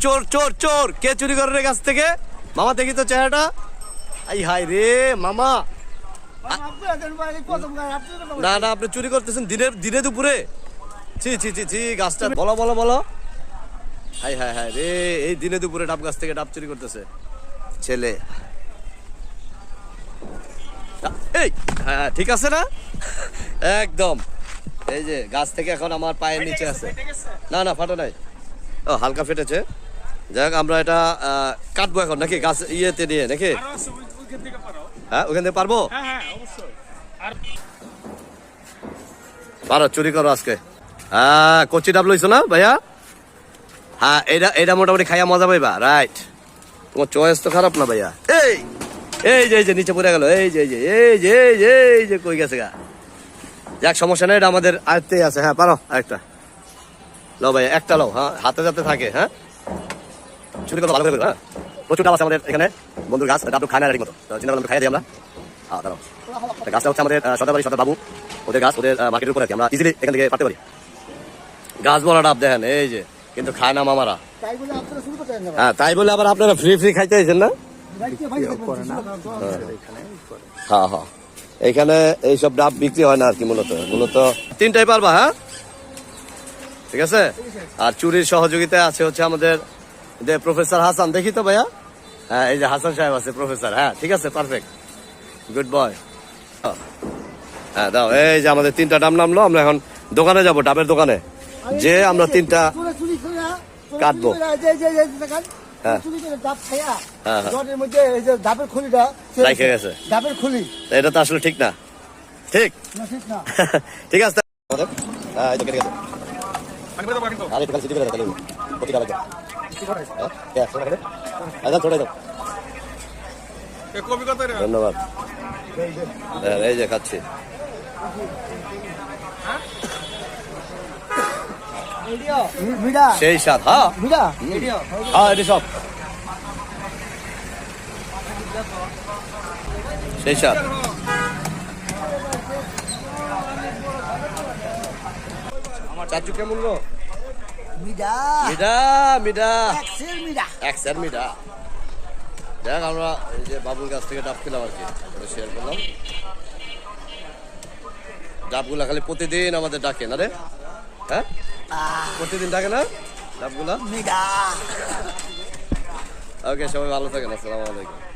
চোর চোর চোর, কে চুরি করে রে গাছ থেকে? মামা দেখি তো চেহারাটা। আই হাই রে মামা, না না আপনি চুরি করতেছেন দিনে দুপুরে? ছি ছি ছি ছি, গাছটা বলো বলো বলো। হাই হাই হাই রে, এই দিনে দুপুরে ডাব গাছ থেকে ডাব চুরি করতেছে ছেলে। এই হ্যাঁ ঠিক আছে না, একদম। এই যে গাছ থেকে এখন আমার পায়ের নিচে আছে। না না ফাটা নাই, ও হালকা ফেটেছে। যাই হোক আমরা এটা কাটবো এখন নাকি, গাছ ইয়েতে নিয়ে নাকি? হ্যাঁ ওখান থেকে পারবো, পারো চুরি করো আজকে। হ্যাঁ কচি ডাব লইছো না ভাইয়া? হ্যাঁ এটা মোটামুটি খাইয়া মজা পাইবা, রাইট। তোমার চয়েস তো খারাপ না ভাইয়া। এই এই যে নিচে পড়ে গেল, এই যে এই যে কই গেছে গা। যাক সমস্যা নেই, এটা আমাদের আয়ত্তেই আছে। হ্যাঁ পারো আরেকটা লো ভাইয়া, একটা লো। হ্যাঁ হাতে যাতে থাকে। হ্যাঁ চুরি করো ভালো করে। হ্যাঁ প্রচুর ডাব আছে আমাদের এখানে, বন্ধুর গাছ। ডাব খায় না ঠিক মতো, চিন্তা করলাম খাইয়ে দিই আমরা। হ্যাঁ দাঁড়াও, গাছটা হচ্ছে আমাদের সদাবাড়ি সদা বাবু, ওদের গাছ, ওদের মার্কেটের উপরে আমরা ইজিলি এখান থেকে পারতে পারি। গাছ বড় ডাব দেখেন, এই যে, কিন্তু খায় না মামারা। হ্যাঁ তাই বলে আবার আপনারা ফ্রি ফ্রি খাইতে চাইছেন না? হ্যাঁ হ্যাঁ এইখানে এইসব ডাব বিক্রি হয় না আর কি। মূলত তিনটাই পারবা? হ্যাঁ ঠিক আছে। আর চুরির সহযোগিতায় আছে হচ্ছে আমাদের প্রফেসর হাসান, দেখি তো ভাইয়া। হ্যাঁ এই যে হাসান সাহেব আছে, প্রফেসর। হ্যাঁ ঠিক আছে, পারফেক্ট, গুড বয়। হ্যাঁ দাও, এই যে আমাদের তিনটা ডাব নামলো। আমরা এখন দোকানে যাব, ডাবের দোকানে, যে আমরা তিনটা কাটবো। এটা তো আসলে ঠিক না, ঠিক ঠিক আছে। ধন্যবাদ। এই যে খাচ্ছি, সেই স্বাদ। হ্যাঁ হ্যাঁ এটি সব সেই স্বাদ। আমার চাচু কেমন গো? মিডা মিডা মিডা এক্সেল মিডা। দেখ আমরা এই যে বাবুর কাছ থেকে ডাব খেলাম আর কি, শেয়ার করলাম। ডাবগুলা খালি প্রতিদিন আমাদের ডাকে না রে? হ্যাঁ প্রতিদিন ডাকে না ডাবগুলা? ওকে সবাই ভালো থাকেন, আসসালামু আলাইকুম।